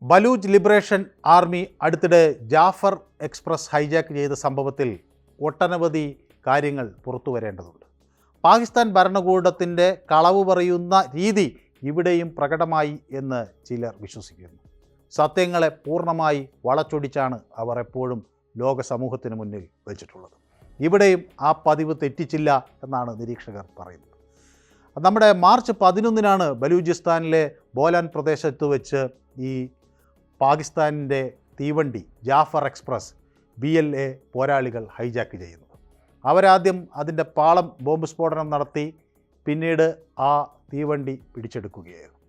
Baloch liberation army അടുത്തിടെ Jafar express hijack ചെയ്ത സംഭവത്തിൽ ഒട്ടനവധി കാര്യങ്ങൾ പുറത്തു വരേണ്ടതുണ്ട്. പാകിസ്ഥാൻ ഭരണകൂടത്തിൻ്റെ കളവ് പറയുന്ന രീതി ഇവിടെയും പ്രകടമായി എന്ന് ചിലർ വിശ്വസിക്കുന്നു. സത്യങ്ങളെ പൂർണ്ണമായി വളച്ചൊടിച്ചാണ് അവർ എപ്പോഴും ലോക സമൂഹത്തിന് മുന്നിൽ വെച്ചിട്ടുള്ളത്. ഇവിടെയും ആ പതിവ് തെറ്റിച്ചില്ല എന്നാണ് നിരീക്ഷകർ പറയുന്നത്. നമ്മുടെ മാർച്ച് 11 ബലൂചിസ്ഥാനിലെ ബോലാൻ പ്രദേശത്ത് വെച്ച് ഈ പാകിസ്ഥാനിൻ്റെ തീവണ്ടി ജാഫർ എക്സ്പ്രസ് BLA പോരാളികൾ ഹൈജാക്ക് ചെയ്യുന്നത്. അവരാദ്യം അതിൻ്റെ പാളം ബോംബ് സ്ഫോടനം നടത്തി പിന്നീട് ആ തീവണ്ടി പിടിച്ചെടുക്കുകയായിരുന്നു.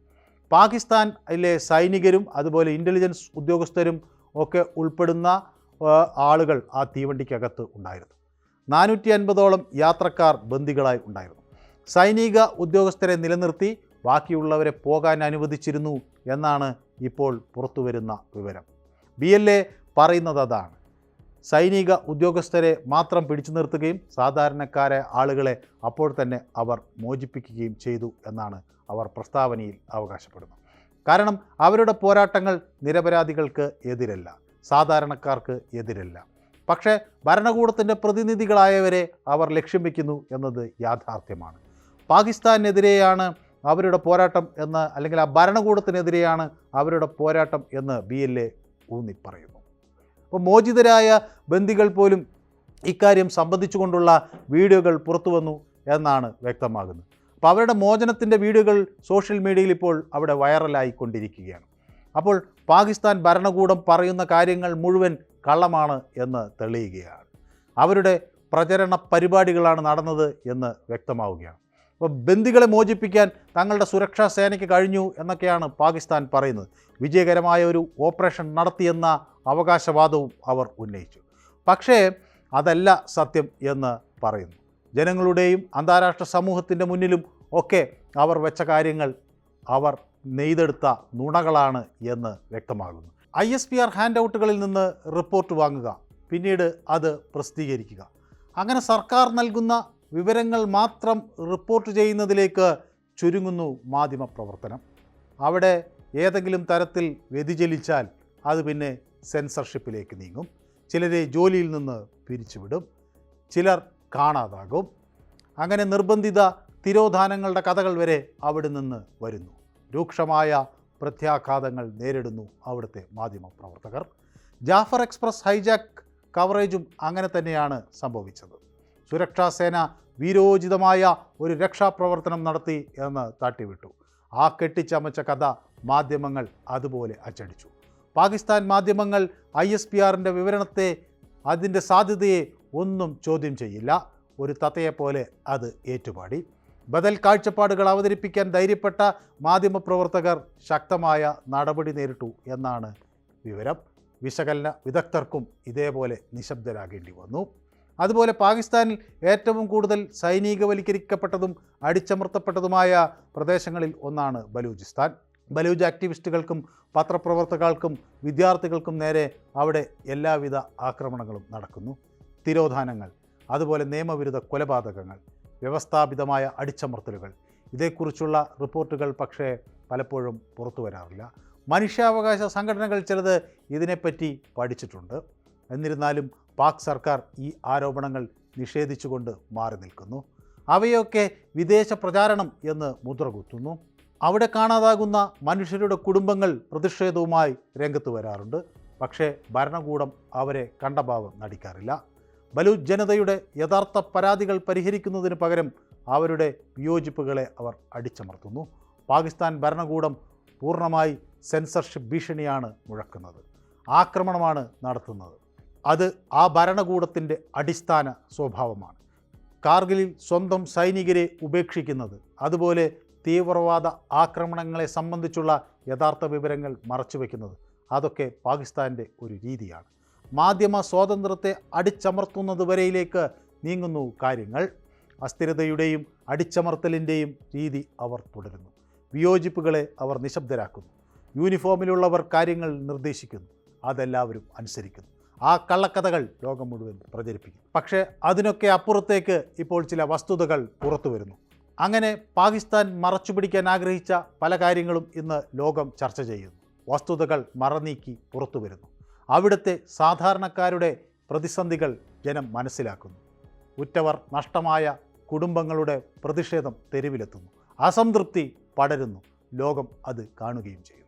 പാകിസ്ഥാനിലെ സൈനികരും അതുപോലെ ഇൻ്റലിജൻസ് ഉദ്യോഗസ്ഥരും ഒക്കെ ഉൾപ്പെടുന്ന ആളുകൾ ആ തീവണ്ടിക്കകത്ത് ഉണ്ടായിരുന്നു. 450ഓളം യാത്രക്കാർ ബന്ദികളായി ഉണ്ടായിരുന്നു. സൈനിക ഉദ്യോഗസ്ഥരെ നിലനിർത്തി ബാക്കിയുള്ളവരെ പോകാൻ അനുവദിച്ചിരുന്നു എന്നാണ് ഇപ്പോൾ പുറത്തുവരുന്ന വിവരം. BLA പറയുന്നത് അതാണ്. സൈനിക ഉദ്യോഗസ്ഥരെ മാത്രം പിടിച്ചു നിർത്തുകയും സാധാരണക്കാരെ ആളുകളെ അപ്പോൾ തന്നെ അവർ മോചിപ്പിക്കുകയും ചെയ്തു എന്നാണ് അവർ പ്രസ്താവനയിൽ അവകാശപ്പെടുന്നത്. കാരണം അവരുടെ പോരാട്ടങ്ങൾ നിരപരാധികൾക്ക് എതിരല്ല, സാധാരണക്കാർക്ക് എതിരല്ല. പക്ഷേ ഭരണകൂടത്തിൻ്റെ പ്രതിനിധികളായവരെ അവർ ലക്ഷ്യം വയ്ക്കുന്നു എന്നത് യാഥാർത്ഥ്യമാണ്. പാകിസ്ഥാനെതിരെയാണ് അവരുടെ പോരാട്ടം എന്ന്, അല്ലെങ്കിൽ ആ ഭരണകൂടത്തിനെതിരെയാണ് അവരുടെ പോരാട്ടം എന്ന് BLA ഊന്നി പറയുന്നു. അപ്പോൾ മോചിതരായ ബന്ദികൾ പോലും ഇക്കാര്യം സംബന്ധിച്ചുകൊണ്ടുള്ള വീഡിയോകൾ പുറത്തു വന്നു എന്നാണ് വ്യക്തമാകുന്നത്. അപ്പോൾ അവരുടെ മോചനത്തിൻ്റെ വീഡിയോകൾ സോഷ്യൽ മീഡിയയിൽ ഇപ്പോൾ അവിടെ വൈറലായിക്കൊണ്ടിരിക്കുകയാണ്. അപ്പോൾ പാകിസ്ഥാൻ ഭരണകൂടം പറയുന്ന കാര്യങ്ങൾ മുഴുവൻ കള്ളമാണ് എന്ന് തെളിയുകയാണ്. അവരുടെ പ്രചരണ പരിപാടികളാണ് നടന്നത് എന്ന് വ്യക്തമാവുകയാണ്. അപ്പോൾ ബന്ദികളെ മോചിപ്പിക്കാൻ തങ്ങളുടെ സുരക്ഷാ സേനയ്ക്ക് കഴിഞ്ഞു എന്നൊക്കെയാണ് പാകിസ്ഥാൻ പറയുന്നത്. വിജയകരമായ ഒരു ഓപ്പറേഷൻ നടത്തിയെന്ന അവകാശവാദവും അവർ ഉന്നയിച്ചു. പക്ഷേ അതല്ല സത്യം എന്ന് പറയുന്നു. ജനങ്ങളുടെയും അന്താരാഷ്ട്ര സമൂഹത്തിൻ്റെ മുന്നിലും ഒക്കെ അവർ വെച്ച കാര്യങ്ങൾ അവർ നെയ്തെടുത്ത നുണകളാണ് എന്ന് വ്യക്തമാകുന്നു. ISPR ഹാൻഡ് ഔട്ടുകളിൽ നിന്ന് റിപ്പോർട്ട് വാങ്ങുക, പിന്നീട് അത് പ്രസിദ്ധീകരിക്കുക, അങ്ങനെ സർക്കാർ നൽകുന്ന വിവരങ്ങൾ മാത്രം റിപ്പോർട്ട് ചെയ്യുന്നതിലേക്ക് ചുരുങ്ങുന്നു മാധ്യമപ്രവർത്തനം. അവിടെ ഏതെങ്കിലും തരത്തിൽ വ്യതിചലിച്ചാൽ അത് പിന്നെ സെൻസർഷിപ്പിലേക്ക് നീങ്ങും. ചിലരെ ജോലിയിൽ നിന്ന് പിരിച്ചുവിടും, ചിലർ കാണാതാകും. അങ്ങനെ നിർബന്ധിത തിരോധാനങ്ങളുടെ കഥകൾ വരെ അവിടെ നിന്ന് വരുന്നു. രൂക്ഷമായ പ്രത്യാഘാതങ്ങൾ നേരിടുന്നു അവിടുത്തെ മാധ്യമപ്രവർത്തകർ. ജാഫർ എക്സ്പ്രസ് ഹൈജാക്ക് കവറേജും അങ്ങനെ തന്നെയാണ് സംഭവിച്ചത്. സുരക്ഷാ സേന വീരോചിതമായ ഒരു രക്ഷാപ്രവർത്തനം നടത്തി എന്ന് തട്ടിവിട്ടു. ആ കെട്ടിച്ചമച്ച കഥ മാധ്യമങ്ങൾ അതുപോലെ അച്ചടിച്ചു. പാകിസ്ഥാൻ മാധ്യമങ്ങൾ ISPRൻ്റെ വിവരണത്തെ, അതിൻ്റെ സാധ്യതയെ ഒന്നും ചോദ്യം ചെയ്യില്ല. ഒരു തത്തയെപ്പോലെ അത് ഏറ്റുപാടി. ബദൽ കാഴ്ചപ്പാടുകൾ അവതരിപ്പിക്കാൻ ധൈര്യപ്പെട്ട മാധ്യമപ്രവർത്തകർ ശക്തമായ നടപടി നേരിട്ടു എന്നാണ് വിവരം. വിശകലന വിദഗ്ധർക്കും ഇതേപോലെ നിശബ്ദരാകേണ്ടി വന്നു. അതുപോലെ പാകിസ്ഥാനിൽ ഏറ്റവും കൂടുതൽ സൈനികവൽക്കരിക്കപ്പെട്ടതും അടിച്ചമർത്തപ്പെട്ടതുമായ പ്രദേശങ്ങളിൽ ഒന്നാണ് ബലൂചിസ്ഥാൻ. ബലൂച്ച് ആക്ടിവിസ്റ്റുകൾക്കും പത്രപ്രവർത്തകർക്കും വിദ്യാർത്ഥികൾക്കും നേരെ അവിടെ എല്ലാവിധ ആക്രമണങ്ങളും നടക്കുന്നു. തിരോധാനങ്ങൾ, അതുപോലെ നിയമവിരുദ്ധ കൊലപാതകങ്ങൾ, വ്യവസ്ഥാപിതമായ അടിച്ചമർത്തലുകൾ, ഇതേക്കുറിച്ചുള്ള റിപ്പോർട്ടുകൾ പക്ഷേ പലപ്പോഴും പുറത്തു വരാറില്ല. മനുഷ്യാവകാശ സംഘടനകൾ ചിലത് ഇതിനെപ്പറ്റി പഠിച്ചിട്ടുണ്ട്. എന്നിരുന്നാലും പാക് സർക്കാർ ഈ ആരോപണങ്ങൾ നിഷേധിച്ചുകൊണ്ട് മാറി നിൽക്കുന്നു. അവയൊക്കെ വിദേശ പ്രചാരണം എന്ന് മുദ്രകുത്തുന്നു. അവിടെ കാണാതാകുന്ന മനുഷ്യരുടെ കുടുംബങ്ങൾ പ്രതിഷേധവുമായി രംഗത്ത് വരാറുണ്ട്. പക്ഷേ ഭരണകൂടം അവരെ കണ്ട ഭാവം നടിക്കാറില്ല. ബലൂച്ച് ജനതയുടെ യഥാർത്ഥ പരാതികൾ പരിഹരിക്കുന്നതിന് പകരം അവരുടെ വിയോജിപ്പുകളെ അവർ അടിച്ചമർത്തുന്നു. പാകിസ്ഥാൻ ഭരണകൂടം പൂർണ്ണമായി സെൻസർഷിപ്പ് ഭീഷണിയാണ് മുഴക്കുന്നത്, ആക്രമണമാണ് നടത്തുന്നത്. അത് ആ ഭരണകൂടത്തിൻ്റെ അടിസ്ഥാന സ്വഭാവമാണ്. കാർഗിലിൽ സ്വന്തം സൈനികരെ ഉപേക്ഷിക്കുന്നത്, അതുപോലെ തീവ്രവാദ ആക്രമണങ്ങളെ സംബന്ധിച്ചുള്ള യഥാർത്ഥ വിവരങ്ങൾ മറച്ചുവെക്കുന്നത്, അതൊക്കെ പാകിസ്ഥാൻ്റെ ഒരു രീതിയാണ്. മാധ്യമ സ്വാതന്ത്ര്യത്തെ അടിച്ചമർത്തുന്നതുവരെയിലേക്ക് നീങ്ങുന്നു കാര്യങ്ങൾ. അസ്ഥിരതയുടെയും അടിച്ചമർത്തലിൻ്റെയും രീതി അവർ തുടരുന്നു. വിയോജിപ്പുകളെ അവർ നിശബ്ദരാക്കുന്നു. യൂണിഫോമിലുള്ളവർ കാര്യങ്ങൾ നിർദ്ദേശിക്കുന്നു, അതെല്ലാവരും അനുസരിക്കുന്നു. ആ കള്ളക്കഥകൾ ലോകം മുഴുവൻ പ്രചരിപ്പിക്കും. പക്ഷേ അതിനൊക്കെ അപ്പുറത്തേക്ക് ഇപ്പോൾ ചില വസ്തുതകൾ പുറത്തു വരുന്നു. അങ്ങനെ പാകിസ്ഥാൻ മറച്ചുപിടിക്കാൻ ആഗ്രഹിച്ച പല കാര്യങ്ങളും ഇന്ന് ലോകം ചർച്ച ചെയ്യുന്നു. വസ്തുതകൾ മറനീക്കി പുറത്തു വരുന്നു. അവിടുത്തെ സാധാരണക്കാരുടെ പ്രതിസന്ധികൾ ജനം മനസ്സിലാക്കുന്നു. ഉറ്റവർ നഷ്ടമായ കുടുംബങ്ങളുടെ പ്രതിഷേധം തെരുവിലെത്തുന്നു. അസംതൃപ്തി പടരുന്നു. ലോകം അത് കാണുകയും ചെയ്യുന്നു.